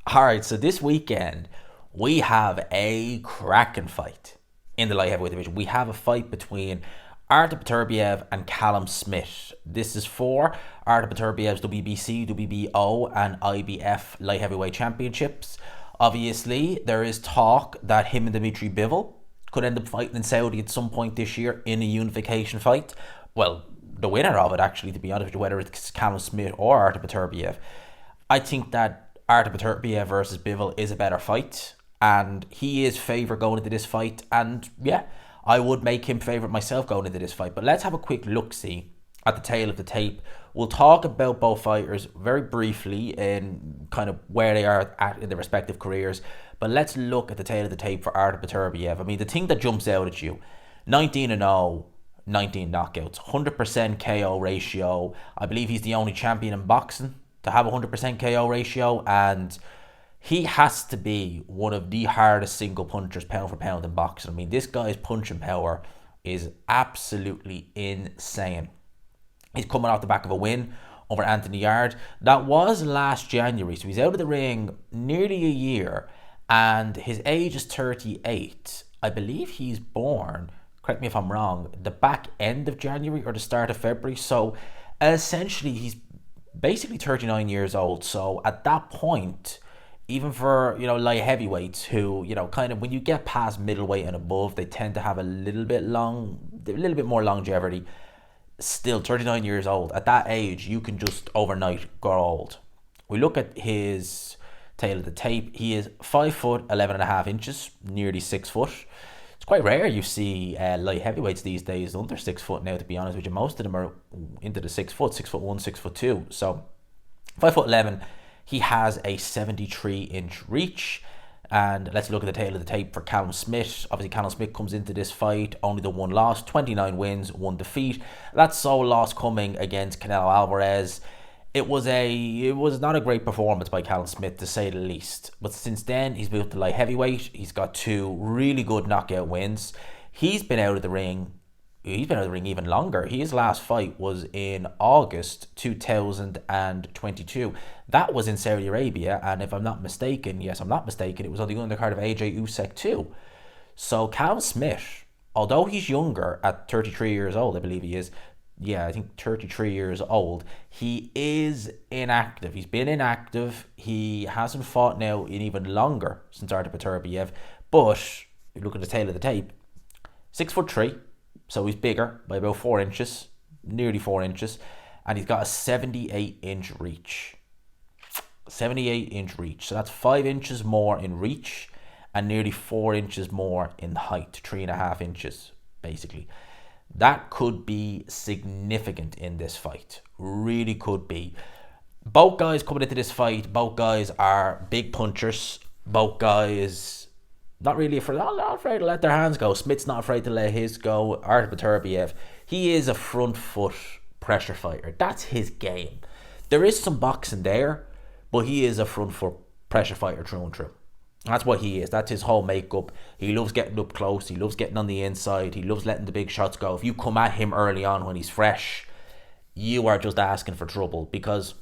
All right, so this weekend we have a cracking fight in the light heavyweight division. We have a fight between Artur Beterbiev and Callum Smith. This is for Artur Beterbiev's WBC, WBO, and IBF light heavyweight championships. Obviously, there is talk that him and Dmitry Bivol could end up fighting in Saudi at some point this year in a unification fight. Well, the winner of it, actually, to be honest with you, whether it's Callum Smith or Artur Beterbiev. I think that Artur Beterbiev versus Bivol is a better fight, and he is favourite going into this fight. And yeah, I would make him favourite myself going into this fight. But let's have a quick look-see at the tail of the tape. We'll talk about both fighters very briefly and kind of where they are at in their respective careers. But let's look at the tail of the tape for Artur Beterbiev. I mean, the thing that jumps out at you, 19-0, 19 knockouts, 100% KO ratio. I believe he's the only champion in boxing to have a 100% KO ratio, and he has to be one of the hardest single punchers pound for pound in boxing. I mean, this guy's punching power is absolutely insane. He's coming off the back of a win over Anthony Yarde. That was last January, so he's out of the ring nearly a year, and his age is 38. I believe he's born, correct me if I'm wrong, the back end of January or the start of February. So essentially, he's basically 39 years old. So at that point, even for, light heavyweights who, kind of when you get past middleweight and above, they tend to have a little bit more longevity. Still 39 years old. At that age, you can just overnight grow old. We look at his tail of the tape. He is 5 foot 11 and a half inches, nearly 6 foot. It's quite rare you see light heavyweights these days under 6 foot now, to be honest with you. Most of them are into the 6 foot, 6'1", 6'2". So 5 foot 11. He has a 73-inch reach. And let's look at the tail of the tape for Callum Smith. Obviously, Callum Smith comes into this fight only the one loss, 29 wins, 1 defeat. That sole loss coming against Canelo Alvarez. It was not a great performance by Callum Smith, to say the least. But since then, he's moved to light heavyweight. He's got 2 really good knockout wins. He's been out of the ring even longer. His last fight was in August 2022. That was in Saudi Arabia, and if I'm not mistaken, it was on the undercard of AJ Usyk too. So Callum Smith, although he's younger at 33 years old, I believe he is. Yeah, I think 33 years old. He is inactive. He's been inactive. He hasn't fought now in even longer since Artur Beterbiev. But if you look at the tail of the tape, 6'3", so he's bigger by about 4 inches, nearly 4 inches, and he's got a 78-inch reach. 78-inch reach. So that's 5 inches more in reach and nearly 4 inches more in height, 3.5 inches, basically. That could be significant in this fight. Really could be. Both guys coming into this fight, both guys are big punchers. Both guys not afraid to let their hands go. Smith's not afraid to let his go. Artur Beterbiev, he is a front foot pressure fighter. That's his game. There is some boxing there, but he is a front foot pressure fighter through and through. That's what he is. That's his whole makeup. He loves getting up close. He loves getting on the inside. He loves letting the big shots go. If you come at him early on when he's fresh, you are just asking for trouble. Because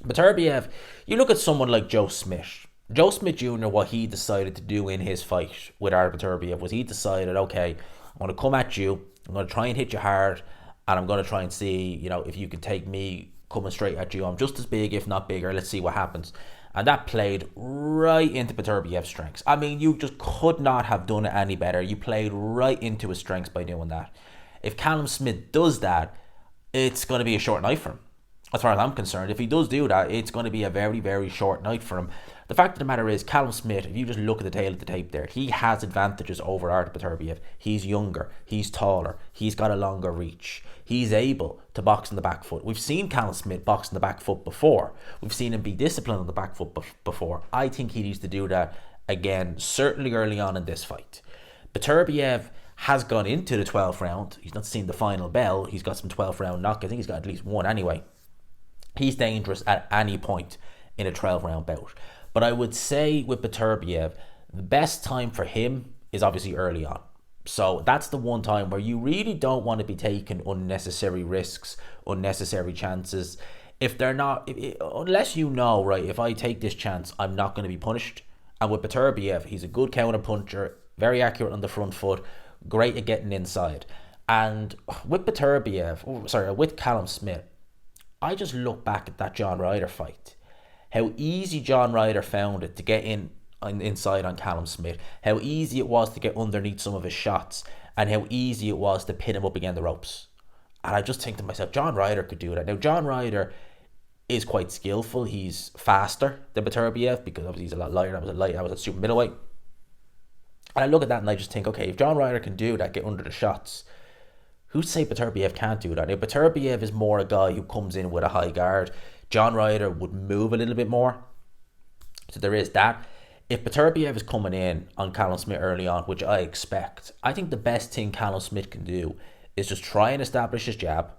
Beterbiev, you look at someone like Joe Smith. Joe Smith Jr., what he decided to do in his fight with Artur Beterbiev was he decided, okay, I'm going to come at you. I'm going to try and hit you hard. And I'm going to try and see, if you can take me coming straight at you. I'm just as big, if not bigger. Let's see what happens. And that played right into Beterbiev's strengths. I mean, you just could not have done it any better. You played right into his strengths by doing that. If Callum Smith does that, it's going to be a short night for him. As far as I'm concerned, if he does do that, it's going to be a very, very short night for him. The fact of the matter is, Callum Smith, if you just look at the tail of the tape there, he has advantages over Artur Beterbiev. He's younger, he's taller, he's got a longer reach. He's able to box on the back foot. We've seen Callum Smith box on the back foot before. We've seen him be disciplined on the back foot before. I think he needs to do that again, certainly early on in this fight. Beterbiev has gone into the 12th round. He's not seen the final bell. He's got some 12th round knock. I think he's got at least one anyway. He's dangerous at any point in a 12 round bout. But I would say with Beterbiev, the best time for him is obviously early on. So that's the one time where you really don't want to be taking unnecessary risks, unnecessary chances. If they're not, unless you know, right, if I take this chance, I'm not going to be punished. And with Beterbiev, he's a good counter puncher, very accurate on the front foot, great at getting inside. And with with Callum Smith, I just look back at that John Ryder fight. How easy John Ryder found it to get inside on Callum Smith. How easy it was to get underneath some of his shots, and how easy it was to pin him up against the ropes. And I just think to myself, John Ryder could do that. Now, John Ryder is quite skillful. He's faster than Beterbiev because obviously he's a lot lighter. I was at super middleweight. And I look at that and I just think, okay, if John Ryder can do that, get under the shots, who'd say Beterbiev can't do that? Now, Beterbiev is more a guy who comes in with a high guard. John Ryder would move a little bit more. So there is that. If Beterbiev is coming in on Callum Smith early on, which I expect, I think the best thing Callum Smith can do is just try and establish his jab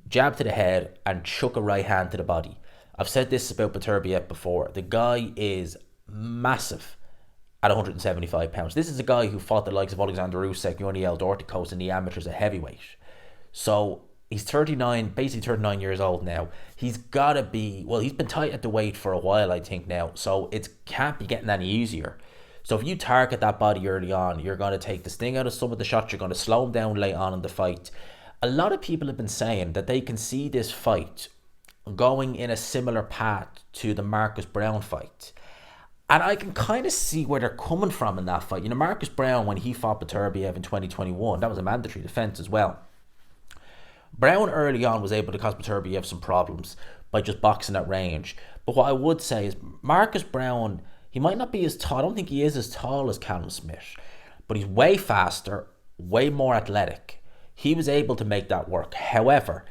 to the head, and chuck a right hand to the body. I've said this about Beterbiev before. The guy is massive at 175 pounds. This is a guy who fought the likes of Alexander Usyk, Yuniel Dorticos in the amateurs at heavyweight. So he's 39, basically 39 years old now. He's got to be, well, he's been tight at the weight for a while, I think now. So it can't be getting any easier. So if you target that body early on, you're going to take the sting out of some of the shots. You're going to slow him down late on in the fight. A lot of people have been saying that they can see this fight going in a similar path to the Marcus Brown fight. And I can kind of see where they're coming from in that fight. You know, Marcus Brown, when he fought Beterbiev in 2021, that was a mandatory defense as well. Brown early on was able to cause Beterbiev some problems by just boxing at range. But what I would say is Marcus Brown, he might not be as tall. I don't think he is as tall as Callum Smith. But he's way faster, way more athletic. He was able to make that work. However,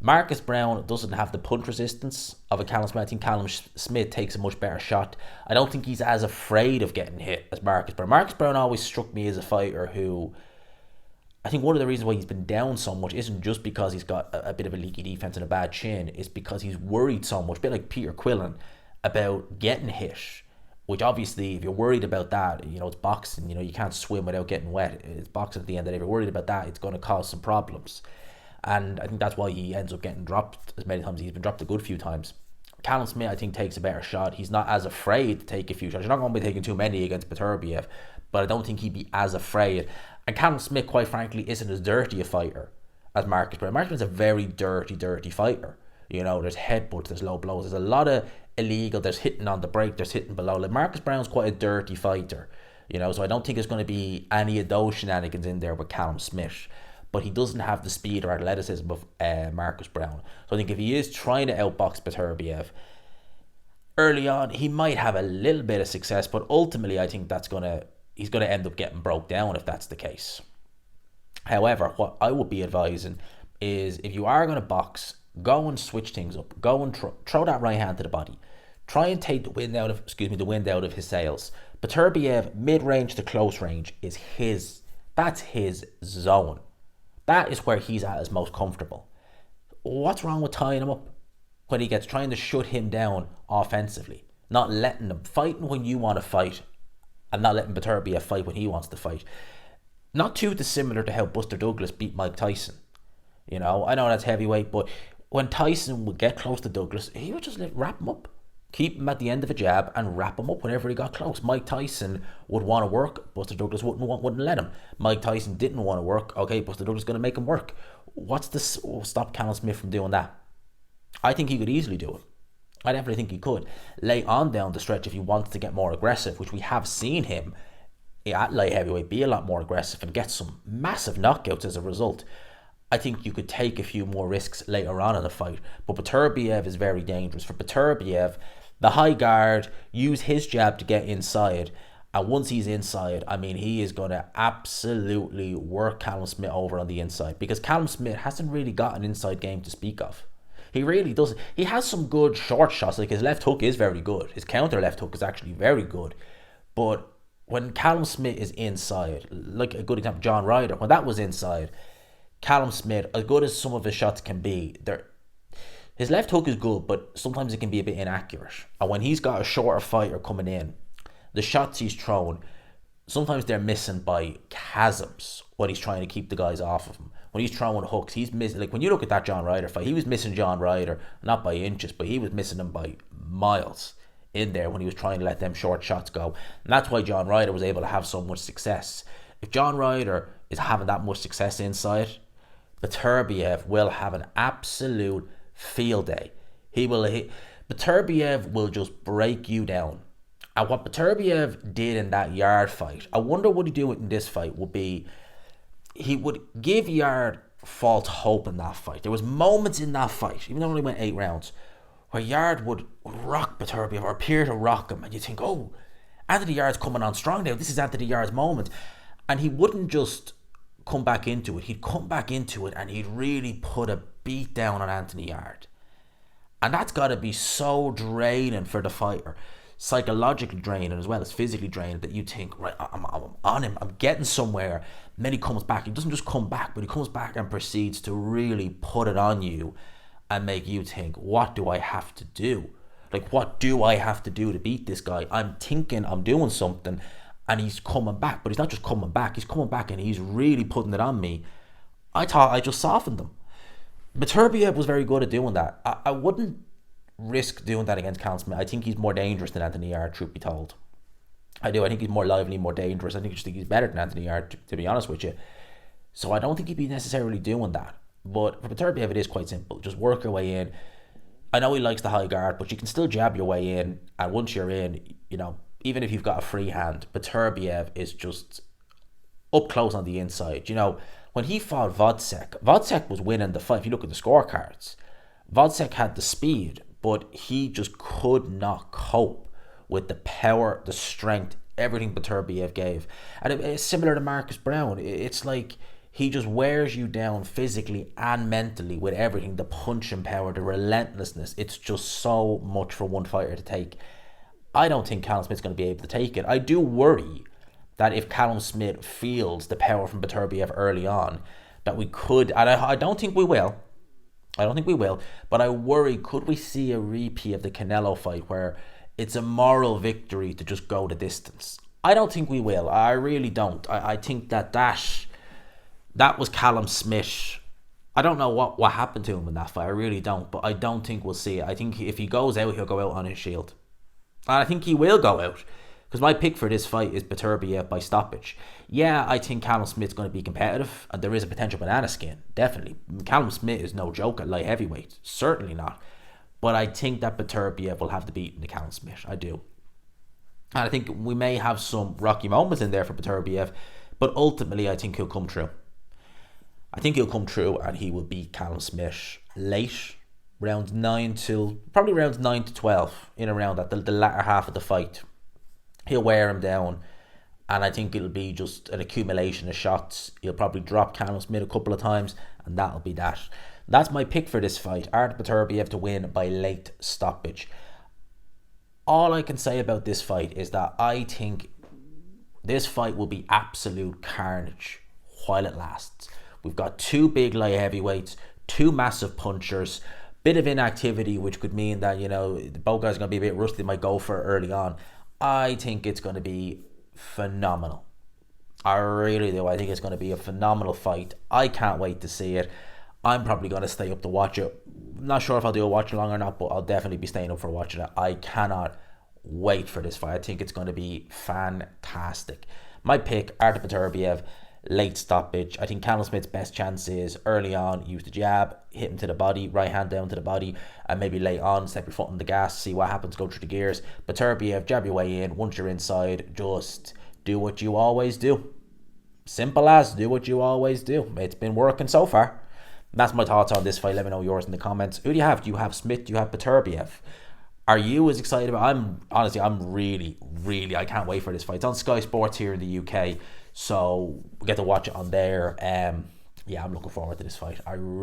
Marcus Brown doesn't have the punch resistance of a Callum Smith. I think Callum Smith takes a much better shot. I don't think he's as afraid of getting hit as Marcus Brown. Marcus Brown always struck me as a fighter who, I think one of the reasons why he's been down so much isn't just because he's got a bit of a leaky defense and a bad chin. It's because he's worried so much, a bit like Peter Quillen, about getting hit. Which obviously, if you're worried about that, you know, it's boxing, you know, you can't swim without getting wet. It's boxing at the end of the day. If you're worried about that, it's going to cause some problems. And I think that's why he ends up getting dropped as many times. He's been dropped a good few times. Callum Smith, I think, takes a better shot. He's not as afraid to take a few shots. You're not going to be taking too many against Beterbiev, but I don't think he'd be as afraid. And Callum Smith, quite frankly, isn't as dirty a fighter as Marcus Brown. Marcus Brown's a very dirty fighter. You know, there's headbutts, there's low blows, there's a lot of illegal, there's hitting on the break, there's hitting below. Like Marcus Brown's quite a dirty fighter, you know, so I don't think there's going to be any of those shenanigans in there with Callum Smith. But he doesn't have the speed or athleticism of Marcus Brown. So I think if he is trying to outbox Beterbiev early on, he might have a little bit of success, but ultimately I think he's going to end up getting broke down if that's the case. However, what I would be advising is if you are going to box, go and switch things up. Go and throw that right hand to the body. Try and take the wind out of his sails. Beterbiev, mid-range to close range is that's his zone. That is where he's at his most comfortable. What's wrong with tying him up when he gets trying to shut him down offensively? Not letting him fight when you want to fight and not letting Beterbiev fight when he wants to fight. Not too dissimilar to how Buster Douglas beat Mike Tyson. You know, I know that's heavyweight, but when Tyson would get close to Douglas, he would just wrap him up. Keep him at the end of a jab and wrap him up whenever he got close. Mike Tyson would want to work. Buster Douglas wouldn't let him. Mike Tyson didn't want to work. Okay, Buster Douglas is going to make him work. What's this? Stop Callum Smith from doing that? I think he could easily do it. I definitely think he could. Late on down the stretch, if he wants to get more aggressive, which we have seen him at light heavyweight be a lot more aggressive and get some massive knockouts as a result, I think you could take a few more risks later on in the fight. But Beterbiev is very dangerous. For Beterbiev, the high guard, use his jab to get inside. And once he's inside, I mean, he is going to absolutely work Callum Smith over on the inside. Because Callum Smith hasn't really got an inside game to speak of. He really doesn't. He has some good short shots. Like his left hook is very good. His counter left hook is actually very good. But when Callum Smith is inside, like a good example, John Ryder, when that was inside, Callum Smith, as good as some of his shots can be, his left hook is good, but sometimes it can be a bit inaccurate. And when he's got a shorter fighter coming in, the shots he's thrown, sometimes they're missing by chasms when he's trying to keep the guys off of him. when he's throwing hooks, he's missing. Like when you look at that John Ryder fight, he was missing John Ryder not by inches, but he was missing him by miles in there when he was trying to let them short shots go. And that's why John Ryder was able to have so much success. If John Ryder is having that much success inside, Beterbiev will have an absolute field day. Beterbiev will just break you down. And what Beterbiev did in that Yard fight, I wonder what he'd do in this fight, would be he would give Yard false hope in that fight. There was moments in that fight, even though it only went 8 rounds, where Yard would rock Beterbiev or appear to rock him, and you think, oh, Anthony Yard's coming on strong now. This is Anthony Yard's moment. And he wouldn't just come back into it. He'd come back into it and he'd really put a beat down on Anthony Yard. And that's got to be so draining for the fighter. Psychologically draining as well as physically draining, that you think, right, I'm on him, I'm getting somewhere. And then he comes back. He doesn't just come back, but he comes back and proceeds to really put it on you and make you think, what do I have to do? Like, what do I have to do to beat this guy? I'm thinking I'm doing something, and he's coming back. But he's not just coming back. He's coming back and he's really putting it on me. I thought I just softened him. Beterbiev was very good at doing that. I wouldn't risk doing that against Callum Smith. I think he's more dangerous than Anthony Yard, truth be told. I do. I think he's more lively, more dangerous. I think he's better than Anthony Yard, to be honest with you. So I don't think he'd be necessarily doing that. But for Beterbiev, it is quite simple. Just work your way in. I know he likes the high guard, but you can still jab your way in. And once you're in, you know, even if you've got a free hand, Beterbiev is just up close on the inside. You know, when he fought Wozniak was winning the fight. If you look at the scorecards, Wozniak had the speed, but he just could not cope with the power, the strength, everything Beterbiev gave. And it's similar to Marcus Brown. It's like he just wears you down physically and mentally with everything. The punching power, the relentlessness. It's just so much for one fighter to take. I don't think Callum Smith's going to be able to take it. I do worry that if Callum Smith feels the power from Beterbiev early on, that we could, and I don't think we will. I don't think we will, but I worry, could we see a repeat of the Canelo fight where it's a moral victory to just go the distance? I don't think we will. I really don't. I think that was Callum Smith. I don't know what happened to him in that fight. I really don't, but I don't think we'll see it. I think if he goes out, he'll go out on his shield. And I think he will go out, because my pick for this fight is Beterbiev by stoppage. Yeah, I think Callum Smith's going to be competitive, and there is a potential banana skin, definitely. Callum Smith is no joke at light heavyweight, certainly not. But I think that Beterbiev will have the beat in the Callum Smith, I do. And I think we may have some rocky moments in there for Beterbiev, but ultimately I think he'll come through. I think he'll come through and he will beat Callum Smith late, rounds 9 to 12, in around that, the latter half of the fight. He'll wear him down, and I think it'll be just an accumulation of shots. He'll probably drop Callum Smith a couple of times, and that'll be that. That's my pick for this fight. Artur Beterbiev to win by late stoppage. All I can say about this fight is that I think this fight will be absolute carnage while it lasts. We've got 2 big light heavyweights, 2 massive punchers, bit of inactivity, which could mean that, you know, both guys are going to be a bit rusty, they might go for it early on. I think it's going to be phenomenal. I really do. I think it's going to be a phenomenal fight. I can't wait to see it. I'm probably going to stay up to watch it. Not sure if I'll do a watch along or not, but I'll definitely be staying up for watching it. I cannot wait for this fight. I think it's going to be fantastic. My pick, Artur Beterbiev, late stoppage. I think Callum Smith's best chance is early on, use the jab, hit him to the body, right hand down to the body, and maybe late on, step your foot on the gas, see what happens, go through the gears. Beterbiev, jab your way in. Once you're inside, just do what you always do. Simple as, do what you always do. It's been working so far. That's my thoughts on this fight. Let me know yours in the comments. Who do you have? Do you have Smith? Do you have Beterbiev? Are you as excited about? I'm really, I can't wait for this fight. It's on Sky Sports here in the UK, so we get to watch it on there. Yeah, I'm looking forward to this fight. I'm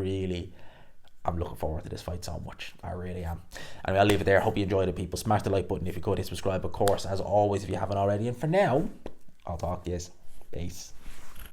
looking forward to this fight so much. I really am. Anyway, I'll leave it there. Hope you enjoyed it, people. Smash the like button if you could. Hit subscribe, of course, as always, if you haven't already. And for now, I'll talk to you. Peace.